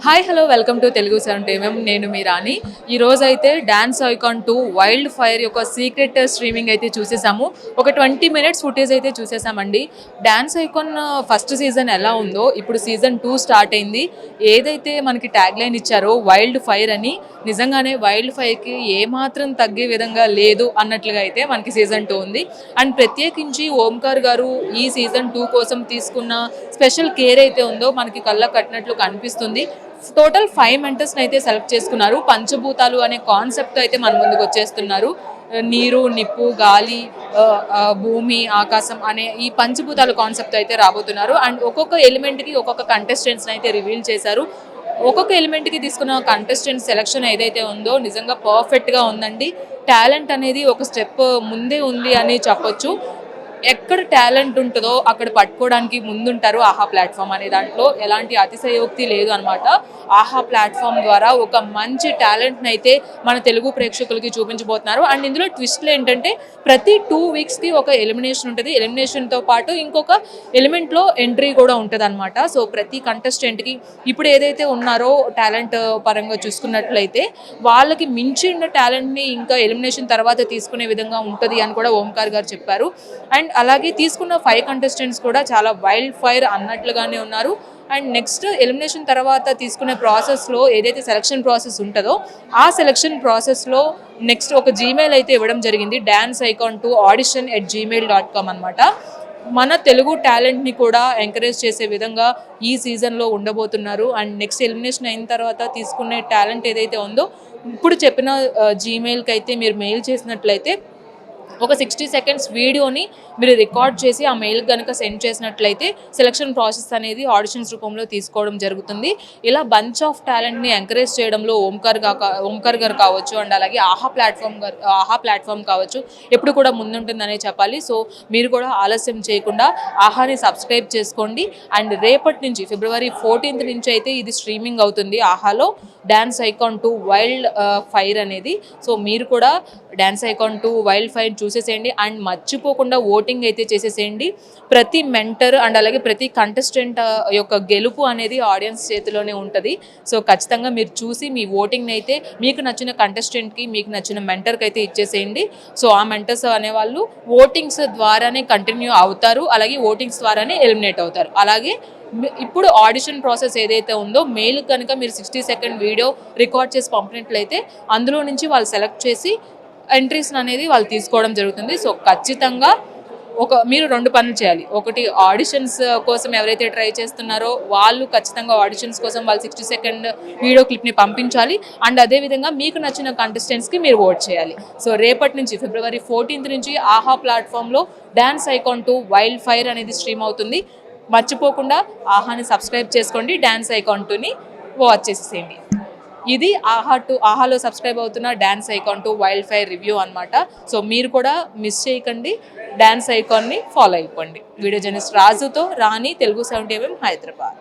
Hi hello welcome to Telugu 7 నేను మీ రాణి. ఈ రోజు అయితే డాన్స్ ఐకాన్ 2 వైల్డ్ ఫైర్ యొక్క సీక్రెట్ స్ట్రీమింగ్ అయితే చూసేసాము. ఒక 20 మినిట్స్ ఫుటేజ్ అయితే చూసేసామండి. డాన్స్ ఐకాన్ ఫస్ట్ సీజన్ ఎలా ఉందో ఇప్పుడు సీజన్ 2 స్టార్ట్ అయింది. ఏదైతే మనకి ట్యాగ్ లైన్ ఇచ్చారో వైల్డ్ ఫైర్ అని, నిజంగానే వైల్డ్ ఫైర్కి ఏమాత్రం తగ్గే విధంగా లేదు అన్నట్లుగా అయితే మనకి సీజన్ 2 ఉంది. అండ్ ప్రత్యేకించి ఓంకార్ గారు ఈ సీజన్ 2 కోసం తీసుకున్న స్పెషల్ కేర్ అయితే ఉందో మనకి కళ్ళ కట్టినట్లు కనిపిస్తుంది. టోటల్ 5 మెంటర్స్ని అయితే సెలెక్ట్ చేసుకున్నారు. పంచభూతాలు అనే కాన్సెప్ట్ అయితే మన ముందుకు వచ్చేస్తున్నారు. నీరు, నిప్పు, గాలి, భూమి, ఆకాశం అనే ఈ పంచభూతాల కాన్సెప్ట్ అయితే రాబోతున్నారు. అండ్ ఒక్కొక్క ఎలిమెంట్కి ఒక్కొక్క కంటెస్టెంట్స్ని అయితే రివీల్ చేశారు. ఒక్కొక్క ఎలిమెంట్కి తీసుకున్న కంటెస్టెంట్ సెలెక్షన్ ఏదైతే ఉందో నిజంగా పర్ఫెక్ట్గా ఉందండి. టాలెంట్ అనేది ఒక స్టెప్ ముందే ఉంది అని చెప్పొచ్చు. ఎక్కడ టాలెంట్ ఉంటుందో అక్కడ పట్టుకోవడానికి ముందుంటారు ఆహా ప్లాట్ఫామ్ అనే దాంట్లో ఎలాంటి అతిశయోక్తి లేదు అనమాట. ఆహా ప్లాట్ఫామ్ ద్వారా ఒక మంచి టాలెంట్ని అయితే మన తెలుగు ప్రేక్షకులకి చూపించబోతున్నారు. అండ్ ఇందులో ట్విస్ట్లు ఏంటంటే ప్రతి 2 వీక్స్కి ఒక ఎలిమినేషన్ ఉంటుంది. ఎలిమినేషన్తో పాటు ఇంకొక ఎలిమెంట్లో ఎంట్రీ కూడా ఉంటుంది అనమాట. సో ప్రతి కంటెస్టెంట్కి ఇప్పుడు ఏదైతే ఉన్నారో టాలెంట్ పరంగా చూసుకున్నట్లయితే వాళ్ళకి మించిన టాలెంట్ని ఇంకా ఎలిమినేషన్ తర్వాత తీసుకునే విధంగా ఉంటుంది అని కూడా ఓంకార్ గారు చెప్పారు. అండ్ అలాగే తీసుకున్న 5 కంటెస్టెంట్స్ కూడా చాలా వైల్డ్ ఫైర్ అన్నట్లుగానే ఉన్నారు. అండ్ నెక్స్ట్ ఎలిమినేషన్ తర్వాత తీసుకునే ప్రాసెస్లో ఏదైతే సెలక్షన్ ప్రాసెస్ ఉంటుందో ఆ సెలక్షన్ ప్రాసెస్లో నెక్స్ట్ ఒక జీమెయిల్ అయితే ఇవ్వడం జరిగింది. డాన్స్ ఐకాన్ 2 audition@gmail.com అనమాట. మన తెలుగు టాలెంట్ని కూడా ఎంకరేజ్ చేసే విధంగా ఈ సీజన్లో ఉండబోతున్నారు. అండ్ నెక్స్ట్ ఎలిమినేషన్ అయిన తర్వాత తీసుకునే టాలెంట్ ఏదైతే ఉందో ఇప్పుడు చెప్పిన జీమెయిల్కి అయితే మీరు మెయిల్ చేసినట్లయితే ఒక 60 సెకండ్స్ వీడియోని మీరు రికార్డ్ చేసి ఆ మెయిల్ కనుక సెండ్ చేసినట్లయితే సెలక్షన్ ప్రాసెస్ అనేది ఆడిషన్స్ రూపంలో తీసుకోవడం జరుగుతుంది. ఇలా బంచ్ ఆఫ్ టాలెంట్ని ఎంకరేజ్ చేయడంలో ఓంకార్ గారు కావచ్చు, అండ్ అలాగే ఆహా ప్లాట్ఫామ్ కావచ్చు ఎప్పుడు కూడా ముందుంటుందనే చెప్పాలి. సో మీరు కూడా ఆలస్యం చేయకుండా ఆహాని సబ్స్క్రైబ్ చేసుకోండి. అండ్ రేపటి నుంచి February 14th నుంచి అయితే ఇది స్ట్రీమింగ్ అవుతుంది ఆహాలో డాన్స్ ఐకాన్ 2 వైల్డ్ ఫైర్ అనేది. సో మీరు కూడా డాన్స్ ఐకాన్ 2 వైల్డ్ ఫైర్ చూసేసేయండి. అండ్ మర్చిపోకుండా ఓటింగ్ అయితే చేసేసేయండి. ప్రతి మెంటర్ అండ్ అలాగే ప్రతి కంటెస్టెంట్ యొక్క గెలుపు అనేది ఆడియన్స్ చేతిలోనే ఉంటుంది. సో ఖచ్చితంగా మీరు చూసి మీ ఓటింగ్ని అయితే మీకు నచ్చిన కంటెస్టెంట్కి, మీకు నచ్చిన మెంటర్కి అయితే ఇచ్చేసేయండి. సో ఆ మెంటర్స్ అనేవాళ్ళు ఓటింగ్స్ ద్వారానే కంటిన్యూ అవుతారు, అలాగే ఓటింగ్స్ ద్వారానే ఎలిమినేట్ అవుతారు. అలాగే ఇప్పుడు ఆడిషన్ ప్రాసెస్ ఏదైతే ఉందో మెయిల్ కనుక మీరు 60 సెకండ్ వీడియో రికార్డ్ చేసి పంపినట్లయితే అందులో నుంచి వాళ్ళు సెలెక్ట్ చేసి ఎంట్రీస్ అనేది వాళ్ళు తీసుకోవడం జరుగుతుంది. సో ఖచ్చితంగా మీరు 2 పనులు చేయాలి. ఒకటి ఆడిషన్స్ కోసం ఎవరైతే ట్రై చేస్తున్నారో వాళ్ళు ఖచ్చితంగా ఆడిషన్స్ కోసం వాళ్ళు 60 సెకండ్ వీడియో క్లిప్ని పంపించాలి. అండ్ అదేవిధంగా మీకు నచ్చిన కంటెస్టెంట్స్కి మీరు ఓట్ చేయాలి. సో రేపటి నుంచి February 14th నుంచి ఆహా ప్లాట్ఫామ్లో డాన్స్ ఐకాన్ 2 వైల్డ్ ఫైర్ అనేది స్ట్రీమ్ అవుతుంది. మర్చిపోకుండా ఆహాని సబ్స్క్రైబ్ చేసుకోండి, డాన్స్ ఐకాన్ 2ని వాచ్ చేసేసేయండి. ఇది ఆహాలో సబ్స్క్రైబ్ అవుతున్న dance icon 2 wild fire review అనమాట. సో మీరు కూడా మిస్ చేయకండి, డాన్స్ ఐకాన్ని ఫాలో అయిపోండి. వీడియో జర్నలిస్ట్ రాజుతో రాణి, తెలుగు 7 హైదరాబాద్.